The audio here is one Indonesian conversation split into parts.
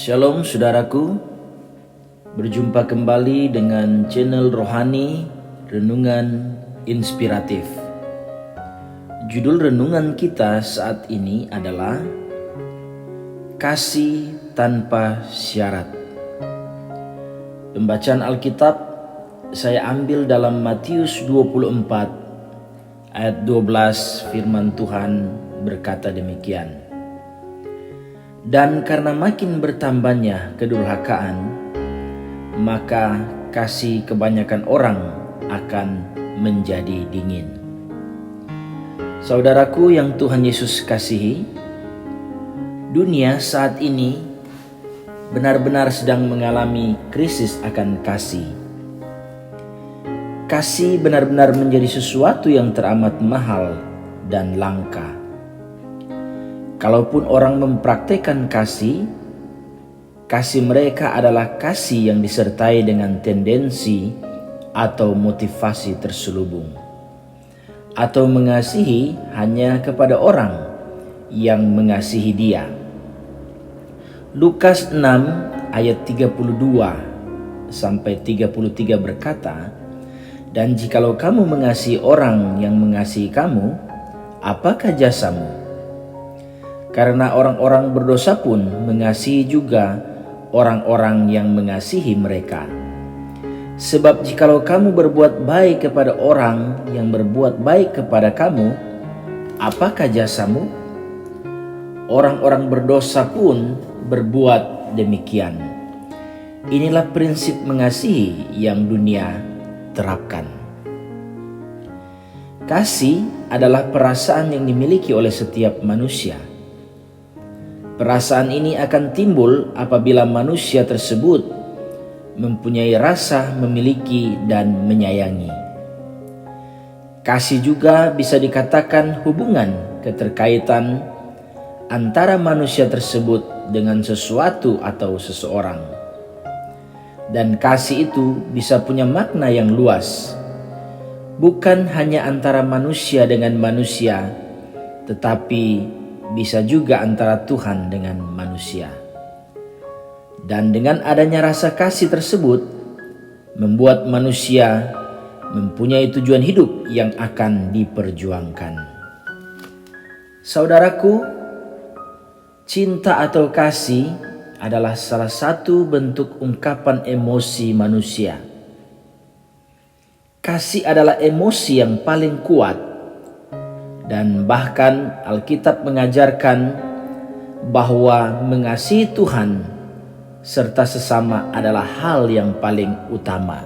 Shalom saudaraku, berjumpa kembali dengan channel Rohani Renungan Inspiratif. Judul renungan kita saat ini adalah Kasih Tanpa Syarat. Pembacaan Alkitab saya ambil dalam Matius 24 ayat 12. Firman Tuhan berkata demikian. Dan karena makin bertambahnya kedurhakaan, maka kasih kebanyakan orang akan menjadi dingin. Saudaraku yang Tuhan Yesus kasihi, dunia saat ini benar-benar sedang mengalami krisis akan kasih. Kasih benar-benar menjadi sesuatu yang teramat mahal dan langka. Kalaupun orang mempraktekkan kasih mereka adalah kasih yang disertai dengan tendensi atau motivasi terselubung, atau mengasihi hanya kepada orang yang mengasihi dia. Lukas 6 ayat 32 sampai 33 berkata, "Dan jikalau kamu mengasihi orang yang mengasihi kamu, apakah jasamu? Karena orang-orang berdosa pun mengasihi juga orang-orang yang mengasihi mereka. Sebab jikalau kamu berbuat baik kepada orang yang berbuat baik kepada kamu, apakah jasamu? Orang-orang berdosa pun berbuat demikian. Inilah prinsip mengasihi yang dunia terapkan." Kasih adalah perasaan yang dimiliki oleh setiap manusia. Perasaan ini akan timbul apabila manusia tersebut mempunyai rasa memiliki dan menyayangi. Kasih juga bisa dikatakan hubungan keterkaitan antara manusia tersebut dengan sesuatu atau seseorang. Dan kasih itu bisa punya makna yang luas, bukan hanya antara manusia dengan manusia, tetapi bisa juga antara Tuhan dengan manusia. Dan dengan adanya rasa kasih tersebut, membuat manusia mempunyai tujuan hidup yang akan diperjuangkan. Saudaraku, cinta atau kasih adalah salah satu bentuk ungkapan emosi manusia. Kasih adalah emosi yang paling kuat. Dan bahkan Alkitab mengajarkan bahwa mengasihi Tuhan serta sesama adalah hal yang paling utama.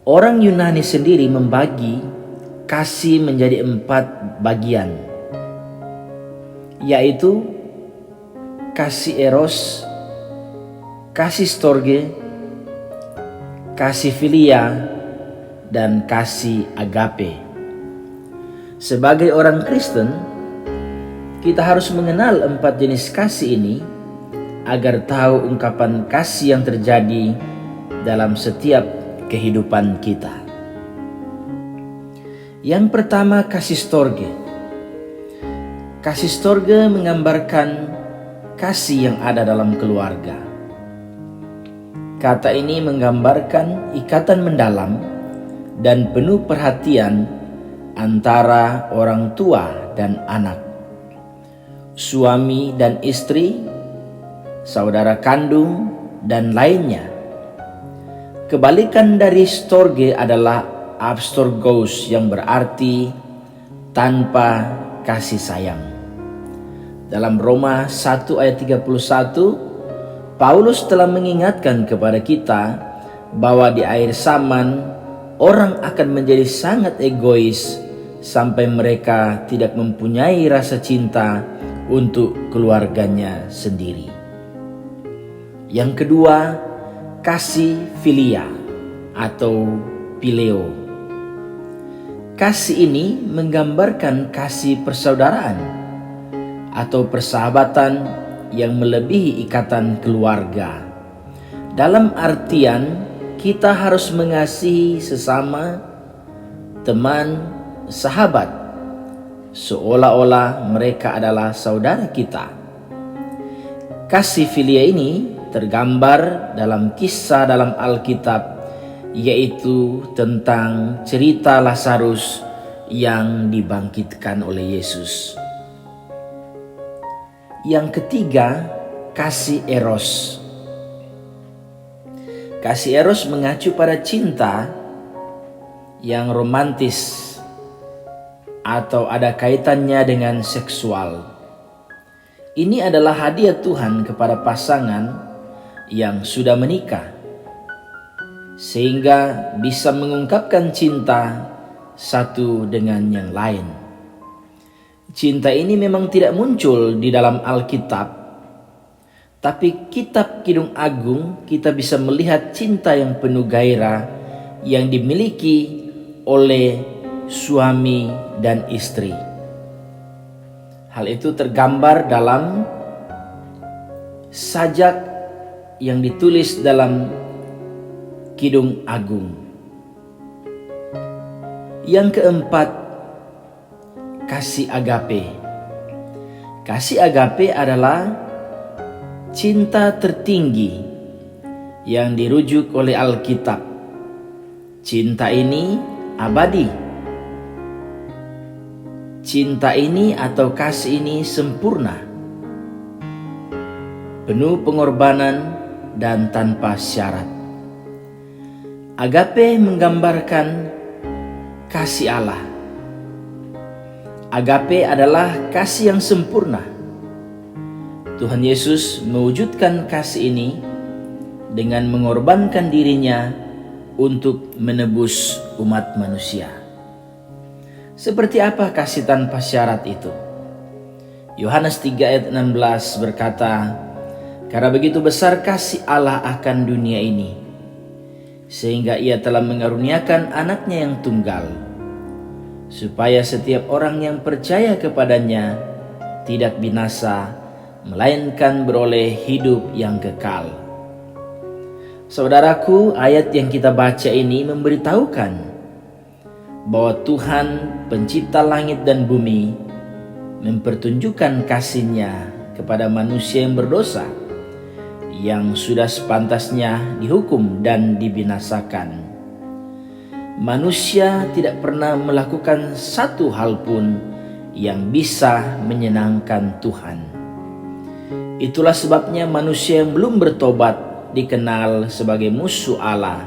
Orang Yunani sendiri membagi kasih menjadi 4 bagian, yaitu kasih eros, kasih storge, kasih filia, dan kasih agape. Sebagai orang Kristen, kita harus mengenal 4 jenis kasih ini agar tahu ungkapan kasih yang terjadi dalam setiap kehidupan kita. Yang pertama, kasih storge. Kasih storge menggambarkan kasih yang ada dalam keluarga. Kata ini menggambarkan ikatan mendalam dan penuh perhatian antara orang tua dan anak, suami dan istri, saudara kandung, dan lainnya. Kebalikan dari storge adalah abstorgos, yang berarti tanpa kasih sayang. Dalam Roma 1 ayat 31, Paulus telah mengingatkan kepada kita bahwa di akhir zaman orang akan menjadi sangat egois sampai mereka tidak mempunyai rasa cinta untuk keluarganya sendiri. Yang kedua, kasih filia atau phileo. Kasih ini menggambarkan kasih persaudaraan atau persahabatan yang melebihi ikatan keluarga. Dalam artian kita harus mengasihi sesama, teman, sahabat, seolah-olah mereka adalah saudara kita. Kasih filia ini tergambar dalam kisah dalam Alkitab, yaitu tentang cerita Lazarus yang dibangkitkan oleh Yesus. Yang ketiga, kasih eros. Kasih eros mengacu pada cinta yang romantis atau ada kaitannya dengan seksual. Ini adalah hadiah Tuhan kepada pasangan yang sudah menikah, sehingga bisa mengungkapkan cinta satu dengan yang lain. Cinta ini memang tidak muncul di dalam Alkitab, tapi kitab Kidung Agung kita bisa melihat cinta yang penuh gairah yang dimiliki oleh suami dan istri. Hal itu tergambar dalam sajak yang ditulis dalam Kidung Agung. Yang keempat, kasih agape. Kasih agape adalah cinta tertinggi yang dirujuk oleh Alkitab. Cinta ini abadi. Cinta ini atau kasih ini sempurna, penuh pengorbanan dan tanpa syarat. Agape menggambarkan kasih Allah. Agape adalah kasih yang sempurna. Tuhan Yesus mewujudkan kasih ini dengan mengorbankan dirinya untuk menebus umat manusia. Seperti apa kasih tanpa syarat itu? Yohanes 3 ayat 16 berkata, "Karena begitu besar kasih Allah akan dunia ini, sehingga ia telah mengaruniakan anaknya yang tunggal, supaya setiap orang yang percaya kepadanya tidak binasa, melainkan beroleh hidup yang kekal." Saudaraku, ayat yang kita baca ini memberitahukan bahwa Tuhan pencipta langit dan bumi mempertunjukkan kasih-Nya kepada manusia yang berdosa, yang sudah sepantasnya dihukum dan dibinasakan. Manusia tidak pernah melakukan satu hal pun yang bisa menyenangkan Tuhan. Itulah sebabnya manusia yang belum bertobat dikenal sebagai musuh Allah,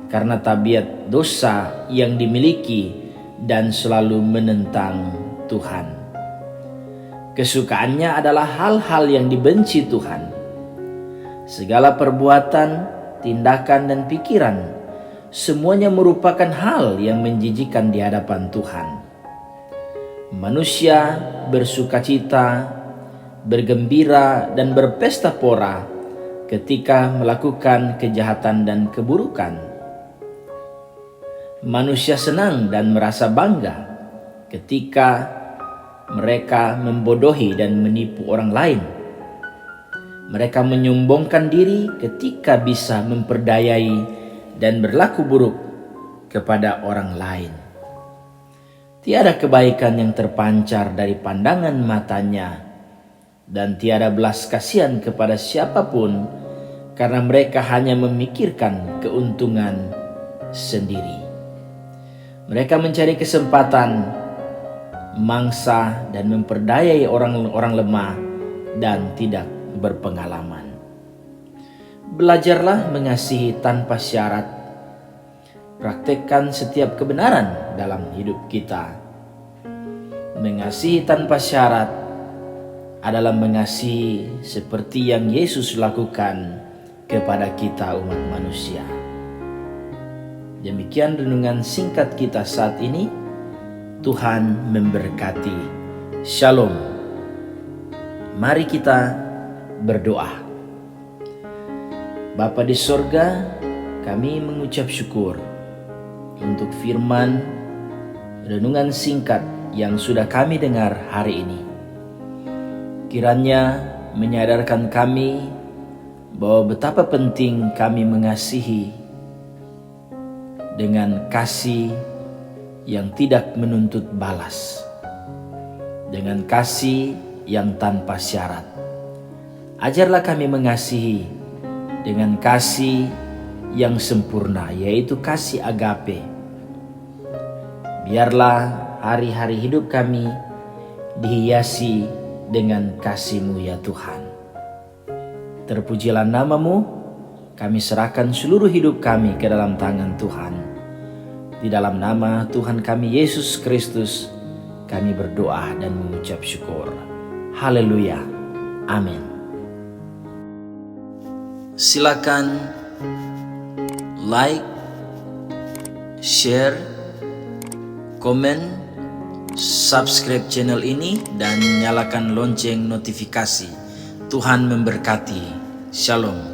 karena tabiat dosa yang dimiliki dan selalu menentang Tuhan. Kesukaannya adalah hal-hal yang dibenci Tuhan. Segala perbuatan, tindakan, dan pikiran, semuanya merupakan hal yang menjijikkan di hadapan Tuhan. Manusia bersukacita, bergembira, dan berpesta pora ketika melakukan kejahatan dan keburukan. Manusia senang dan merasa bangga ketika mereka membodohi dan menipu orang lain. Mereka menyombongkan diri ketika bisa memperdayai dan berlaku buruk kepada orang lain. Tiada kebaikan yang terpancar dari pandangan matanya, dan tiada belas kasihan kepada siapapun, karena mereka hanya memikirkan keuntungan sendiri. Mereka mencari kesempatan, mangsa, dan memperdayai orang-orang lemah dan tidak berpengalaman. Belajarlah mengasihi tanpa syarat. Praktekkan setiap kebenaran dalam hidup kita. Mengasihi tanpa syarat adalah mengasihi seperti yang Yesus lakukan kepada kita umat manusia. Demikian renungan singkat kita saat ini. Tuhan memberkati. Shalom. Mari kita berdoa. Bapa di sorga, kami mengucap syukur untuk firman renungan singkat yang sudah kami dengar hari ini. Kiranya menyadarkan kami bahwa betapa penting kami mengasihi dengan kasih yang tidak menuntut balas, dengan kasih yang tanpa syarat, Ajarlah kami mengasihi dengan kasih yang sempurna, yaitu kasih agape. Biarlah hari-hari hidup kami dihiasi dengan kasih-Mu ya Tuhan. Terpujilah nama-Mu, kami serahkan seluruh hidup kami ke dalam tangan Tuhan. Di dalam nama Tuhan kami Yesus Kristus, kami berdoa dan mengucap syukur. Haleluya. Amin. Silakan like, share, komen, subscribe channel ini, dan nyalakan lonceng notifikasi. Tuhan memberkati. Shalom.